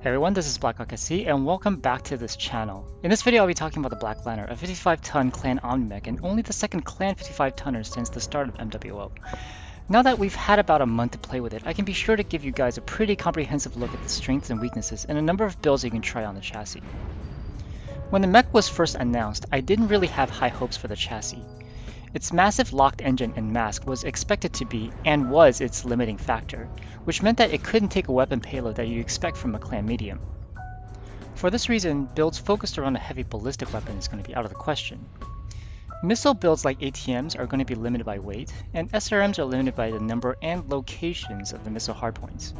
Hey everyone, this is Black Lanner and welcome back to this channel. In this video I'll be talking about the Black Lanner, a 55-ton clan Omni-Mech and only the second clan 55-tonner since the start of MWO. Now that we've had about a month to play with it, I can be sure to give you guys a pretty comprehensive look at the strengths and weaknesses and a number of builds you can try on the chassis. When the mech was first announced, I didn't really have high hopes for the chassis. Its massive locked engine and mask was expected to be, and was, its limiting factor, which meant that it couldn't take a weapon payload that you expect from a clan medium. For this reason, builds focused around a heavy ballistic weapon is going to be out of the question. Missile builds like ATMs are going to be limited by weight, and SRMs are limited by the number and locations of the missile hardpoints.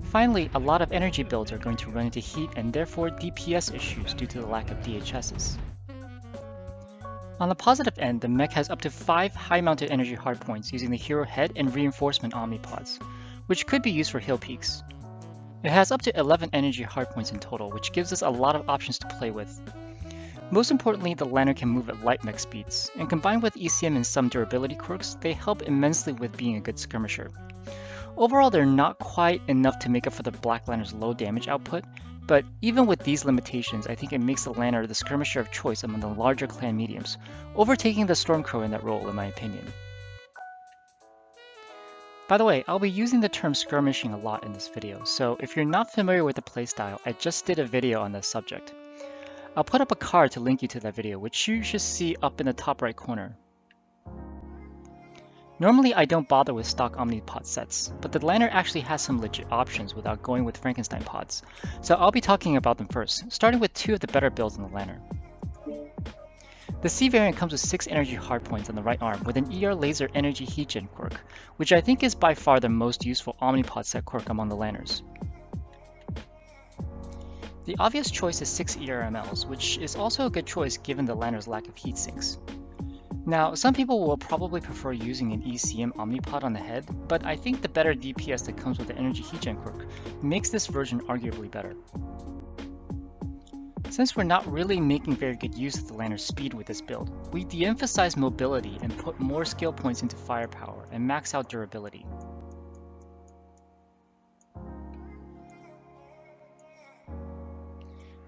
Finally, a lot of energy builds are going to run into heat and therefore DPS issues due to the lack of DHSs. On the positive end, the mech has up to 5 high-mounted energy hardpoints using the hero head and reinforcement omnipods, which could be used for hill peaks. It has up to 11 energy hardpoints in total, which gives us a lot of options to play with. Most importantly, the Lanner can move at light mech speeds, and combined with ECM and some durability quirks, they help immensely with being a good skirmisher. Overall, they're not quite enough to make up for the Black Lanner's low damage output, but even with these limitations, I think it makes the Lanner the skirmisher of choice among the larger clan mediums, overtaking the Stormcrow in that role in my opinion. By the way, I'll be using the term skirmishing a lot in this video, so if you're not familiar with the playstyle, I just did a video on this subject. I'll put up a card to link you to that video, which you should see up in the top right corner. Normally I don't bother with stock Omnipod sets, but the Lanner actually has some legit options without going with Frankenstein pods, so I'll be talking about them first, starting with 2 of the better builds in the Lanner. The C variant comes with 6 energy hardpoints on the right arm with an ER laser energy heat gen quirk, which I think is by far the most useful Omnipod set quirk among the Lanners. The obvious choice is 6 ERMLs, which is also a good choice given the Lanner's lack of heat sinks. Now, some people will probably prefer using an ECM Omnipod on the head, but I think the better DPS that comes with the energy heat gen quirk makes this version arguably better. Since we're not really making very good use of the Lanner's speed with this build, we de-emphasize mobility and put more skill points into firepower and max out durability.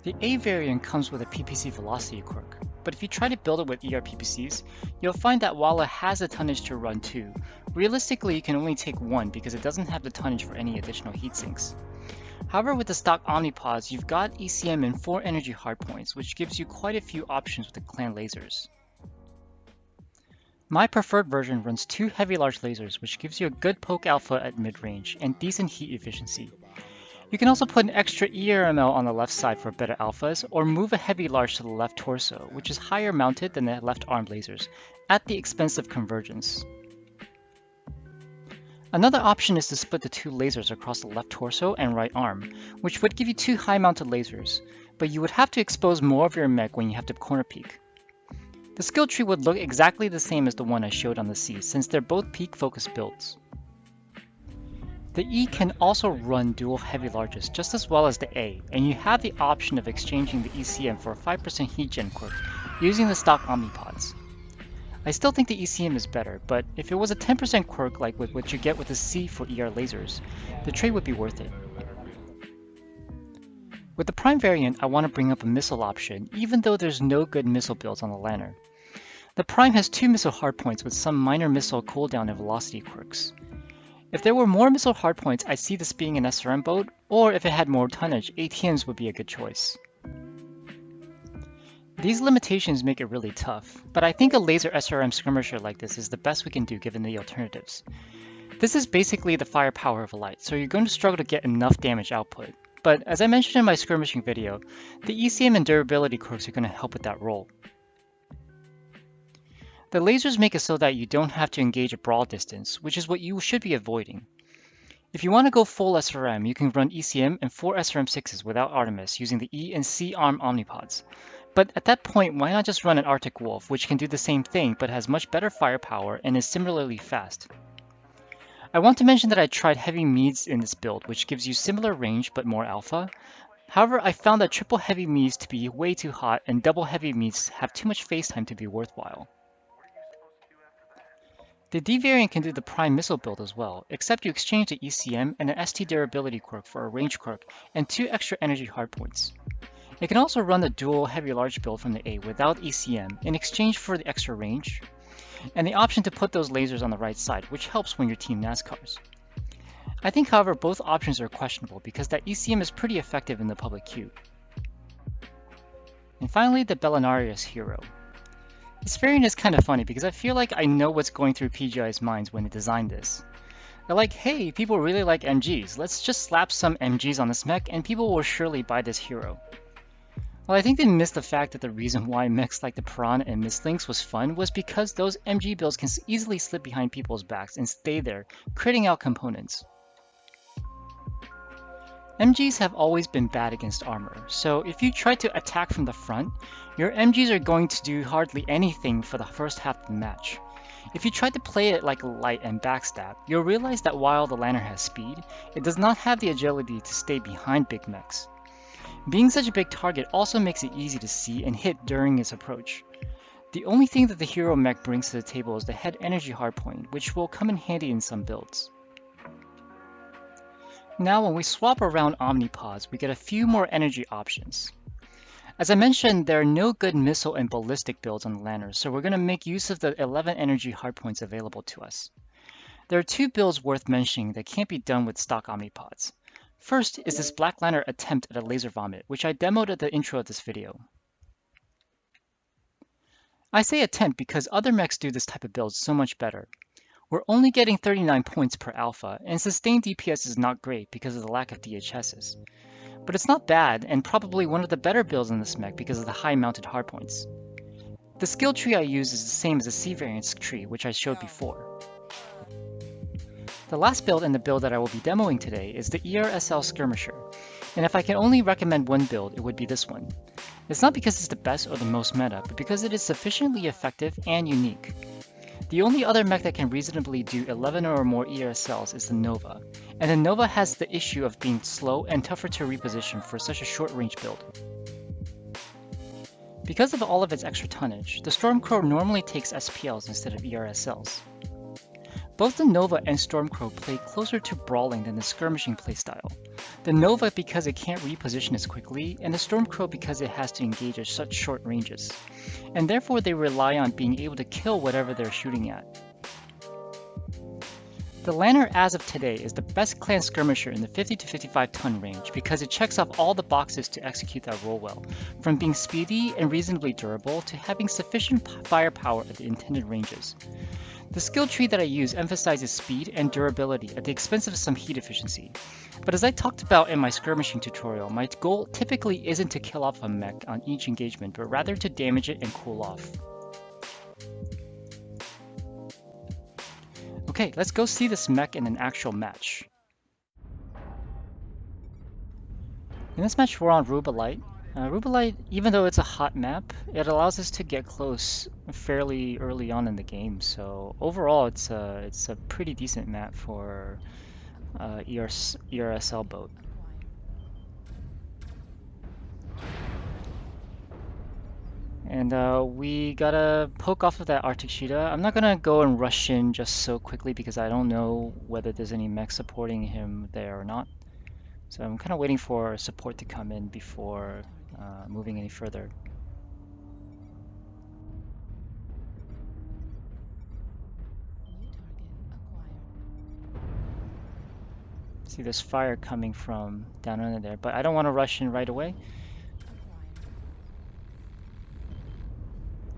The A variant comes with a PPC velocity quirk, but if you try to build it with ER PPCs, you'll find that while it has the tonnage to run 2, realistically you can only take 1 because it doesn't have the tonnage for any additional heat sinks. However, with the stock Omnipods, you've got ECM and 4 energy hardpoints, which gives you quite a few options with the clan lasers. My preferred version runs 2 heavy large lasers, which gives you a good poke alpha at mid-range and decent heat efficiency. You can also put an extra ERML on the left side for better alphas, or move a heavy large to the left torso, which is higher mounted than the left arm lasers, at the expense of convergence. Another option is to split the 2 lasers across the left torso and right arm, which would give you 2 high mounted lasers, but you would have to expose more of your mech when you have to corner peek. The skill tree would look exactly the same as the one I showed on the C, since they're both peak focused builds. The E can also run dual heavy larges just as well as the A, and you have the option of exchanging the ECM for a 5% heat gen quirk using the stock Omnipods. I still think the ECM is better, but if it was a 10% quirk like with what you get with the C for ER lasers, the trade would be worth it. With the Prime variant, I want to bring up a missile option, even though there's no good missile builds on the Lanner. The Prime has 2 missile hardpoints with some minor missile cooldown and velocity quirks. If there were more missile hardpoints, I see this being an SRM boat, or if it had more tonnage, ATMs would be a good choice. These limitations make it really tough, but I think a laser SRM skirmisher like this is the best we can do given the alternatives. This is basically the firepower of a light, so you're going to struggle to get enough damage output, but as I mentioned in my skirmishing video, the ECM and durability quirks are going to help with that role. The lasers make it so that you don't have to engage a brawl distance, which is what you should be avoiding. If you want to go full SRM, you can run ECM and 4 SRM6s without Artemis using the E and C arm Omnipods. But at that point, why not just run an Arctic Wolf, which can do the same thing but has much better firepower and is similarly fast. I want to mention that I tried heavy meads in this build, which gives you similar range but more alpha. However, I found that triple heavy meads to be way too hot and double heavy meads have too much face time to be worthwhile. The D variant can do the prime missile build as well, except you exchange the ECM and an ST durability quirk for a range quirk and 2 extra energy hardpoints. It can also run the dual heavy large build from the A without ECM in exchange for the extra range, and the option to put those lasers on the right side, which helps when your team NASCARs. I think, however, both options are questionable because that ECM is pretty effective in the public queue. And finally, the Bellinarius hero. This variant is kind of funny because I feel like I know what's going through PGI's minds when they designed this. They're like, hey, people really like MGs, let's just slap some MGs on this mech and people will surely buy this hero. Well, I think they missed the fact that the reason why mechs like the Piranha and Mistlings was fun was because those MG builds can easily slip behind people's backs and stay there, critting out components. MGs have always been bad against armor, so if you try to attack from the front, your MGs are going to do hardly anything for the first half of the match. If you try to play it like light and backstab, you'll realize that while the Lanner has speed, it does not have the agility to stay behind big mechs. Being such a big target also makes it easy to see and hit during its approach. The only thing that the hero mech brings to the table is the head energy hardpoint, which will come in handy in some builds. Now when we swap around Omnipods, we get a few more energy options. As I mentioned, there are no good missile and ballistic builds on the Lanner, so we're going to make use of the 11 energy hardpoints available to us. There are 2 builds worth mentioning that can't be done with stock Omnipods. First is this Black Lanner attempt at a laser vomit, which I demoed at the intro of this video. I say attempt because other mechs do this type of build so much better. We're only getting 39 points per alpha, and sustained DPS is not great because of the lack of DHSs. But it's not bad, and probably one of the better builds in this mech because of the high mounted hardpoints. The skill tree I use is the same as the C variant tree, which I showed before. The last build in the build that I will be demoing today is the ERSL Skirmisher, and if I can only recommend one build, it would be this one. It's not because it's the best or the most meta, but because it is sufficiently effective and unique. The only other mech that can reasonably do 11 or more ERSLs is the Nova, and the Nova has the issue of being slow and tougher to reposition for such a short range build. Because of all of its extra tonnage, the Stormcrow normally takes SPLs instead of ERSLs. Both the Nova and Stormcrow play closer to brawling than the skirmishing playstyle. The Nova because it can't reposition as quickly, and the Stormcrow because it has to engage at such short ranges, and therefore they rely on being able to kill whatever they're shooting at. The Lanner as of today is the best clan skirmisher in the 50 to 55 ton range because it checks off all the boxes to execute that role well, from being speedy and reasonably durable to having sufficient firepower at the intended ranges. The skill tree that I use emphasizes speed and durability at the expense of some heat efficiency. But as I talked about in my skirmishing tutorial, my goal typically isn't to kill off a mech on each engagement, but rather to damage it and cool off. Okay, let's go see this mech in an actual match. In this match we're on Rubelite. Rubelite, even though it's a hot map, it allows us to get close fairly early on in the game. So overall, it's a pretty decent map for ERSL boat. And we gotta poke off of that Arctic Cheetah. I'm not gonna go and rush in just so quickly because I don't know whether there's any mech supporting him there or not. So I'm kind of waiting for support to come in before moving any further. See, there's fire coming from down under there, but I don't want to rush in right away.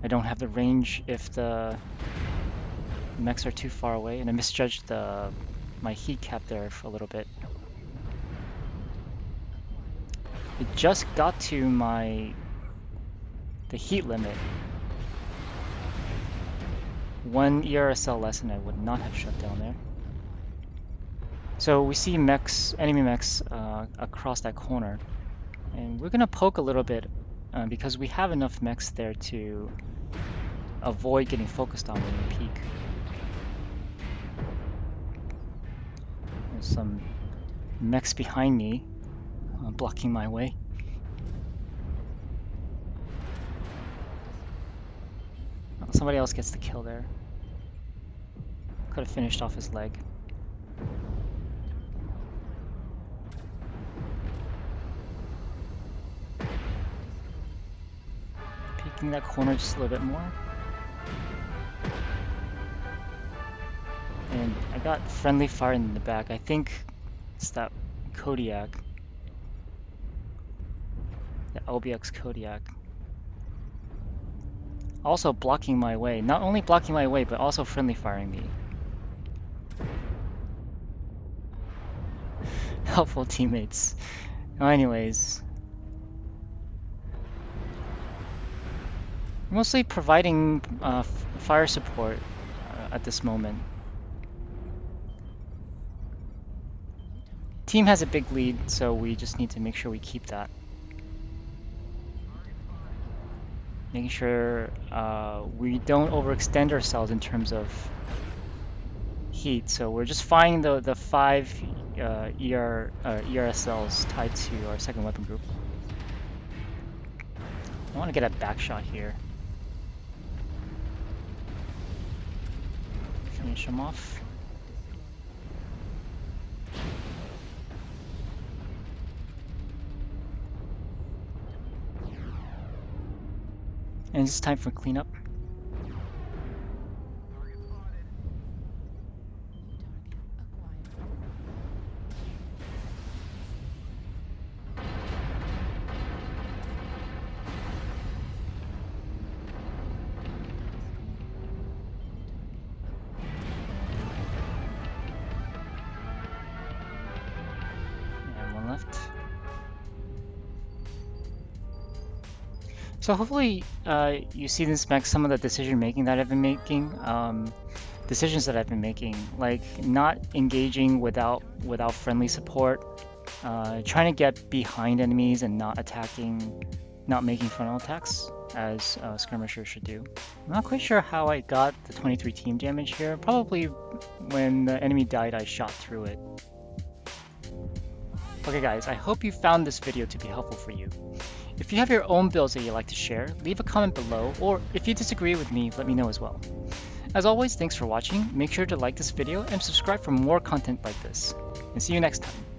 I don't have the range if the mechs are too far away, and I misjudged my heat cap there for a little bit. It just got to the heat limit. One ERSL less and I would not have shut down there. So we see mechs, enemy mechs across that corner, and we're gonna poke a little bit because we have enough mechs there to avoid getting focused on when we peek. There's some mechs behind me blocking my way. Oh, somebody else gets the kill there. Could have finished off his leg. Peeking that corner just a little bit more. And I got friendly fire in the back. I think it's that Kodiak. The LBX Kodiak. Also blocking my way. Not only blocking my way, but also friendly firing me. Helpful teammates. Anyways. Mostly providing fire support at this moment. Team has a big lead, so we just need to make sure we keep that. Making sure we don't overextend ourselves in terms of heat. So we're just firing the 5 ERSLs tied to our second weapon group. I want to get a back shot here. Finish him off. And it's time for cleanup. And one left. So hopefully you see this mech, some of the decision making that I've been making, decisions that I've been making, like not engaging without friendly support, trying to get behind enemies and not attacking, not making frontal attacks as Skirmisher should do. I'm not quite sure how I got the 23 team damage here. Probably when the enemy died I shot through it. Okay guys, I hope you found this video to be helpful for you. If you have your own builds that you'd like to share, leave a comment below, or if you disagree with me, let me know as well. As always, thanks for watching, make sure to like this video and subscribe for more content like this. And see you next time.